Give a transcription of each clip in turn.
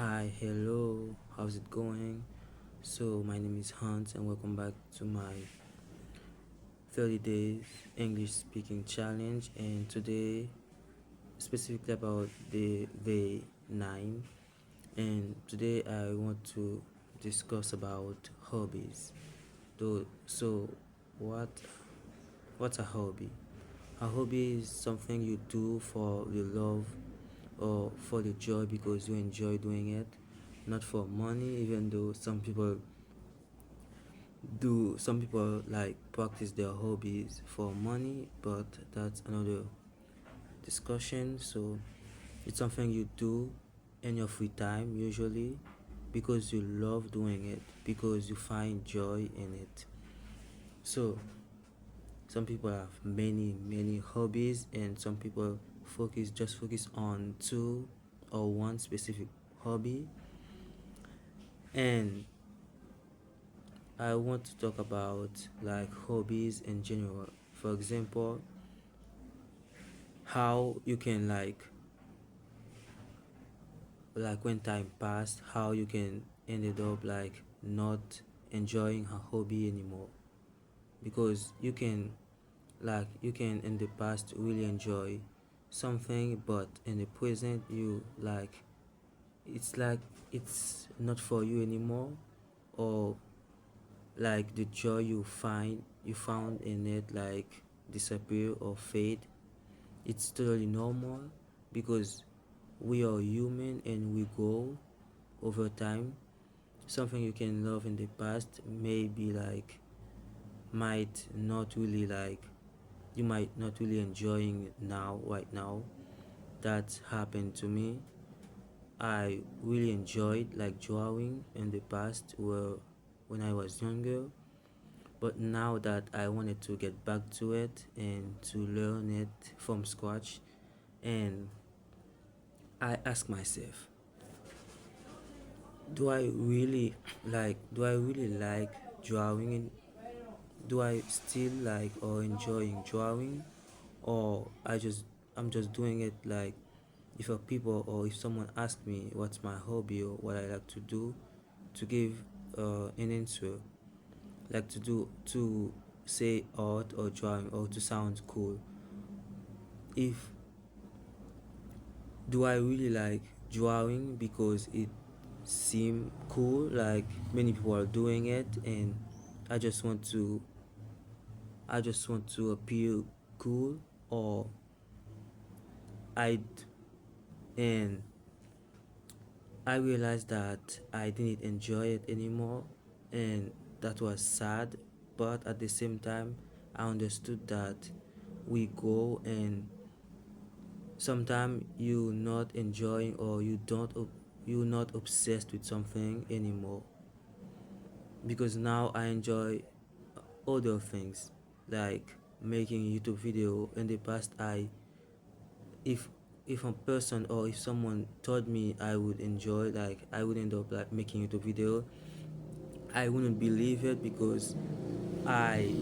Hi, hello, how's it going? So, my name is Hans, and welcome back to my 30 days English speaking challenge. And today, specifically about the day 9, and today I want to discuss about hobbies. So, what what's a hobby? A hobby is something you do for the love or for the joy because you enjoy doing it, not for money, even though some people like practice their hobbies for money, but that's another discussion. So it's something you do in your free time usually because you love doing it, because you find joy in it. So some people have many hobbies, and some people focus on two or one specific hobby. And I want to talk about like hobbies in general. For example, how you can like when time passed, how you can ended up like not enjoying a hobby anymore, because you can in the past really enjoy something, but in the present you like it's not for you anymore, or like the joy you found in it like disappear or fade. It's totally normal because we are human and we grow over time. Something you can love in the past may be like might not really like you might not really enjoying it now, right now. That's happened to me. I really enjoyed like drawing in the past, where when I was younger, but now that I wanted to get back to it and to learn it from scratch, and I ask myself, do I really like drawing, and do I still like or enjoying drawing, or I'm just doing it like if a people or if someone asks me what's my hobby or what I like to do, to give an answer, like to say art or drawing or to sound cool. If do I really like drawing because it seem cool, like many people are doing it, and I just want to I just want to appear cool, or I and I realized that I didn't enjoy it anymore, and that was sad. But at the same time, I understood that we go, and sometimes you not enjoying, or you're not obsessed with something anymore, because now I enjoy other things like making YouTube video. In the past, if if a person or if someone told me I would enjoy, like I would end up like making YouTube video, I wouldn't believe it, because I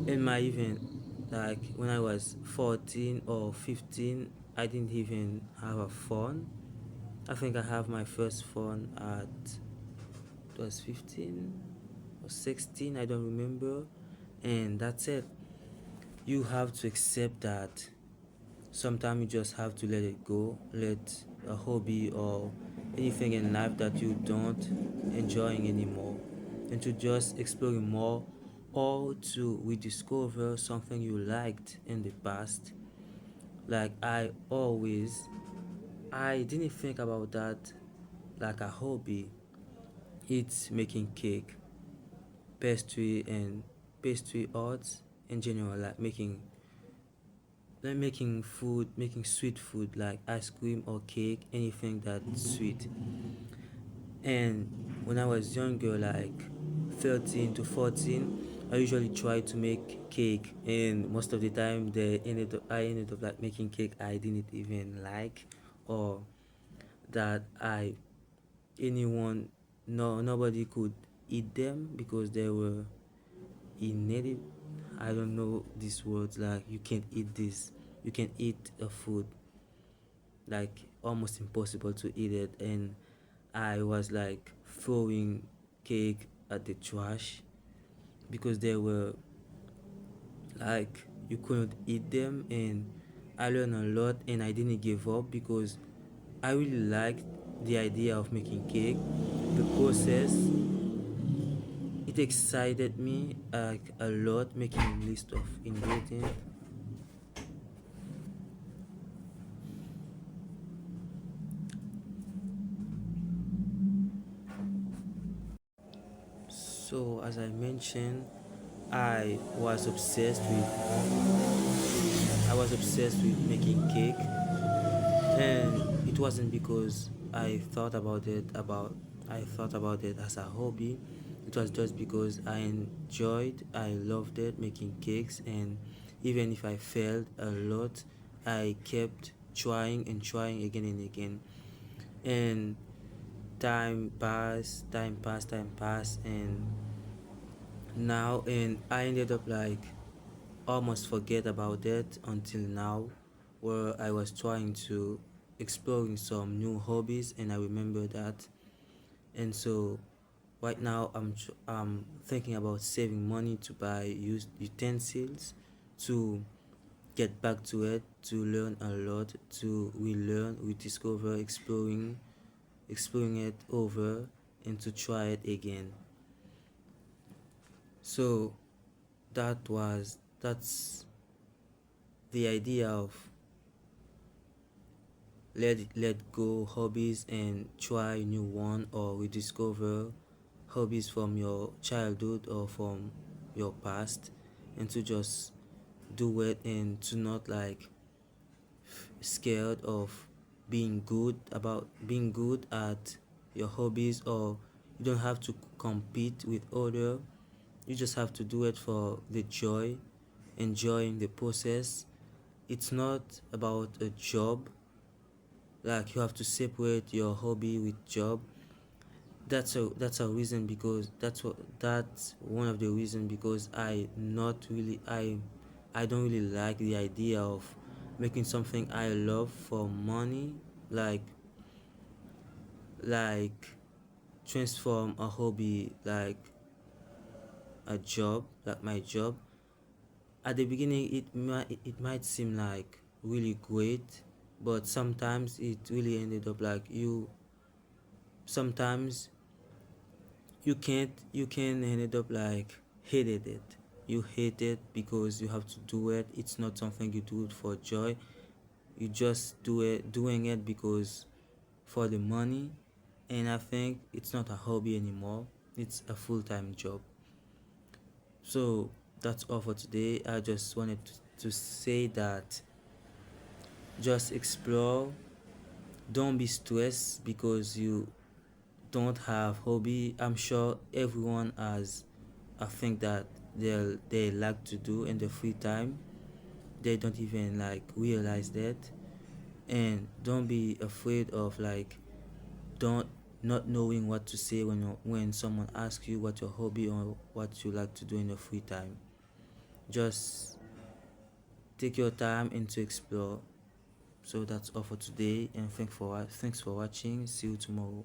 in my even like when I was 14 or 15, I didn't even have a phone. I think I have my first phone at it was 15 or 16, I don't remember. And that's it. You have to accept that sometimes you just have to let it go, let a hobby or anything in life that you don't enjoying anymore, and to just exploring more, or to rediscover something you liked in the past. Like I didn't think about that like a hobby. It's making cake, pastry, and pastry arts in general, like making food, making sweet food like ice cream or cake, anything that's sweet. And when I was younger, like 13 to 14, I usually try to make cake, and most of the time I ended up like making cake I didn't even like, or that I anyone no nobody could eat them because they were inedible. I don't know these words, like you can't eat this, you can eat a food like almost impossible to eat it, and I was like throwing cake at the trash because they were like you couldn't eat them. And I learned a lot, and I didn't give up because I really liked the idea of making cake, the process. It excited me like a lot, making a list of ingredients. So as I mentioned, I was obsessed with I was obsessed with making cake, and it wasn't because I thought about it as a hobby. It was just because I loved it making cakes, and even if I failed a lot, I kept trying and trying again and again. And time passed, and I ended up like almost forget about it until now, where I was trying to exploring some new hobbies, and I remember that. And so right now I'm thinking about saving money to buy used utensils, to get back to it, to learn a lot, to relearn, rediscover, exploring it over, and to try it again. So that's the idea of let go hobbies and try new one, or rediscover hobbies from your childhood or from your past, and to just do it, and to not like scared of being good at your hobbies, or you don't have to compete with other. You just have to do it for the joy, enjoying the process. It's not about a job, like you have to separate your hobby with job. That's a reason, because that's one of the reason, because I don't really like the idea of making something I love for money, like like transform a hobby like a job, like my job. At the beginning it might seem like really great, but sometimes it really ended up like you sometimes you can end up like hated it. You hate it because you have to do it. It's not something you do it for joy. You just doing it because for the money. And I think it's not a hobby anymore, it's a full-time job. So that's all for today. I just wanted to say that just explore. Don't be stressed because you don't have hobby. I'm sure everyone has a thing that they like to do in the free time. They don't even like realize that. And don't be afraid of like don't not knowing what to say when someone asks you what your hobby or what you like to do in your free time. Just take your time and to explore. So that's all for today, and thanks for watching. See you tomorrow.